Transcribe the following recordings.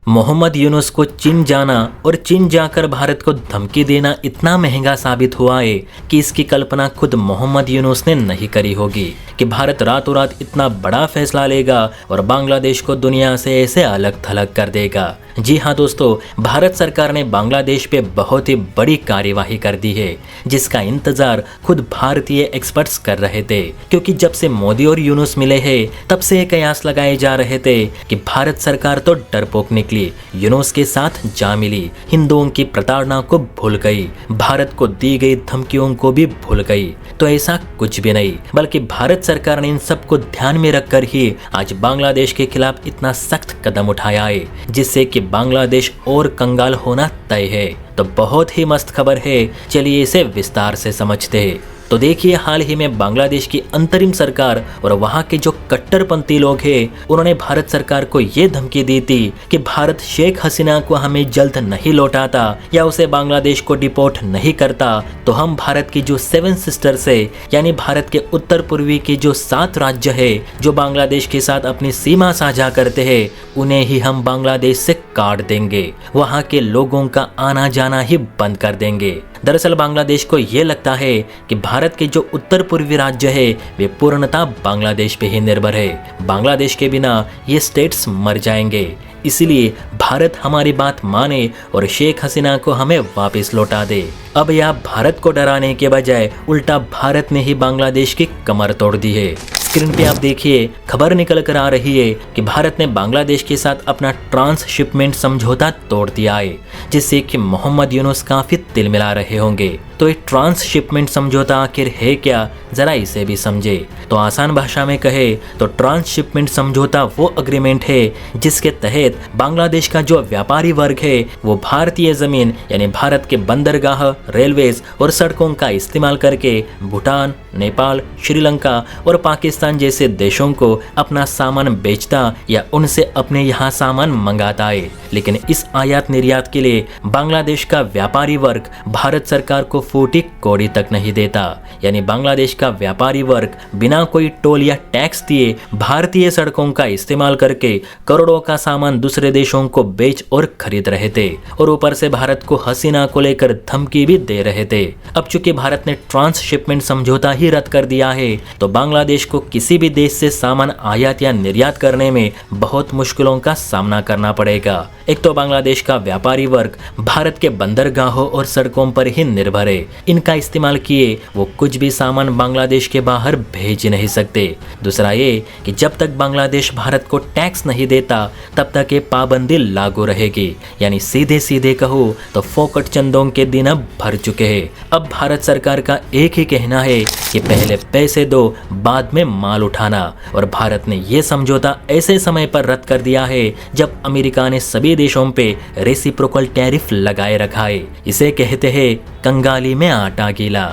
मोहम्मद यूनुस को चीन जाना और चीन जाकर भारत को धमकी देना इतना महंगा साबित हुआ है कि इसकी कल्पना खुद मोहम्मद यूनुस ने नहीं करी होगी कि भारत रातों रात इतना बड़ा फैसला लेगा और बांग्लादेश को दुनिया से ऐसे अलग थलग कर देगा। जी हाँ दोस्तों, भारत सरकार ने बांग्लादेश पे बहुत ही बड़ी कार्यवाही कर दी है, जिसका इंतजार खुद भारतीय एक्सपर्ट्स कर रहे थे, क्योंकि जब से मोदी और यूनुस मिले हैं तब से कयास लगाए जा रहे थे कि भारत सरकार तो डरपोक निकली, यूनुस के साथ जा मिली, हिंदुओं की प्रताड़ना को भूल गई, भारत को दी गई धमकियों को भी भूल गई। तो ऐसा कुछ भी नहीं, बल्कि भारत सरकार ने इन सबको ध्यान में रखकर ही आज बांग्लादेश के खिलाफ इतना सख्त कदम उठाया है, जिससे कि बांग्लादेश और कंगाल होना तय है। तो बहुत ही मस्त खबर है, चलिए इसे विस्तार से समझते हैं। तो देखिए, हाल ही में बांग्लादेश की अंतरिम सरकार और वहां के जो कट्टरपंथी लोग हैं, उन्होंने भारत सरकार को ये धमकी दी थी कि भारत शेख हसीना को हमें जल्द नहीं लौटाता या उसे बांग्लादेश को डिपोर्ट नहीं करता तो हम भारत की जो 7 सिस्टर्स है, यानी भारत के उत्तर पूर्वी के जो 7 राज्य है जो बांग्लादेश के साथ अपनी सीमा साझा करते हैं, उन्हें ही हम बांग्लादेश से काट देंगे, वहां के लोगों का आना जाना ही बंद कर देंगे। दरअसल बांग्लादेश को ये लगता है कि भारत के जो उत्तर पूर्वी राज्य है वे पूर्णतः बांग्लादेश पे ही निर्भर है, बांग्लादेश के बिना ये स्टेट्स मर जाएंगे, इसलिए भारत हमारी बात माने और शेख हसीना को हमें वापस लौटा दे। अब यह भारत को डराने के बजाय उल्टा भारत ने ही बांग्लादेश की कमर तोड़ दी है। स्क्रीन पे आप देखिए, खबर निकल कर आ रही है कि भारत ने बांग्लादेश के साथ अपना ट्रांसशिपमेंट समझौता तोड़ दिया है, जिससे कि मोहम्मद यूनुस काफी तिल मिला रहे होंगे। तो ये ट्रांसशिपमेंट समझौता आखिर है क्या, जरा इसे भी समझे। तो आसान भाषा में कहे तो ट्रांसशिपमेंट समझौता वो अग्रीमेंट है जिसके तहत बांग्लादेश का जो व्यापारी वर्ग है वो भारतीय जमीन यानी भारत के बंदरगाह, रेलवेज और सड़कों का इस्तेमाल करके भूटान, नेपाल, श्रीलंका और पाकिस्तान जैसे देशों को अपना सामान बेचता या उनसे अपने यहाँ सामान मंगाता है। लेकिन इस आयात निर्यात के लिए बांग्लादेश का व्यापारी वर्ग भारत सरकार को फूटी कौड़ी तक नहीं देता, यानी बांग्लादेश का व्यापारी वर्ग बिना कोई टोल या टैक्स दिए भारतीय सड़कों का इस्तेमाल करके करोड़ों का सामान दूसरे देशों को बेच और खरीद रहे थे, और ऊपर से भारत को हसीना को लेकर धमकी भी दे रहे थे। अब चूंकि भारत ने ट्रांसशिपमेंट समझौता ही रद्द कर दिया है, तो बांग्लादेश को किसी भी देश से सामान आयात या निर्यात करने में बहुत मुश्किलों का सामना करना पड़ेगा। एक तो बांग्लादेश का व्यापारी वर्ग भारत के बंदरगाहों और सड़कों पर ही निर्भर है, इनका इस्तेमाल किए वो कुछ भी सामान बांग्लादेश के बाहर भेज नहीं सकते। दूसरा ये कि जब तक बांग्लादेश भारत को टैक्स नहीं देता तब तक ये पाबंदी लागू रहेगी, यानी सीधे सीधे कहूँ तो फोकट चंदों के दिन अब भर चुके हैं। अब भारत सरकार का एक ही कहना है कि पहले पैसे दो, बाद में माल उठाना, और भारत ने ये समझौता ऐसे समय पर रद्द कर दिया है जब अमेरिका ने सभी देशों पे रेसिप्रोकल टैरिफ लगाए रखा है। इसे कहते हैं कंगाली में आटा गीला।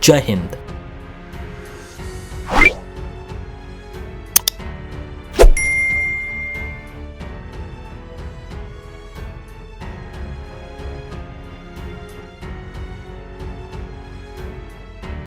जय हिंद।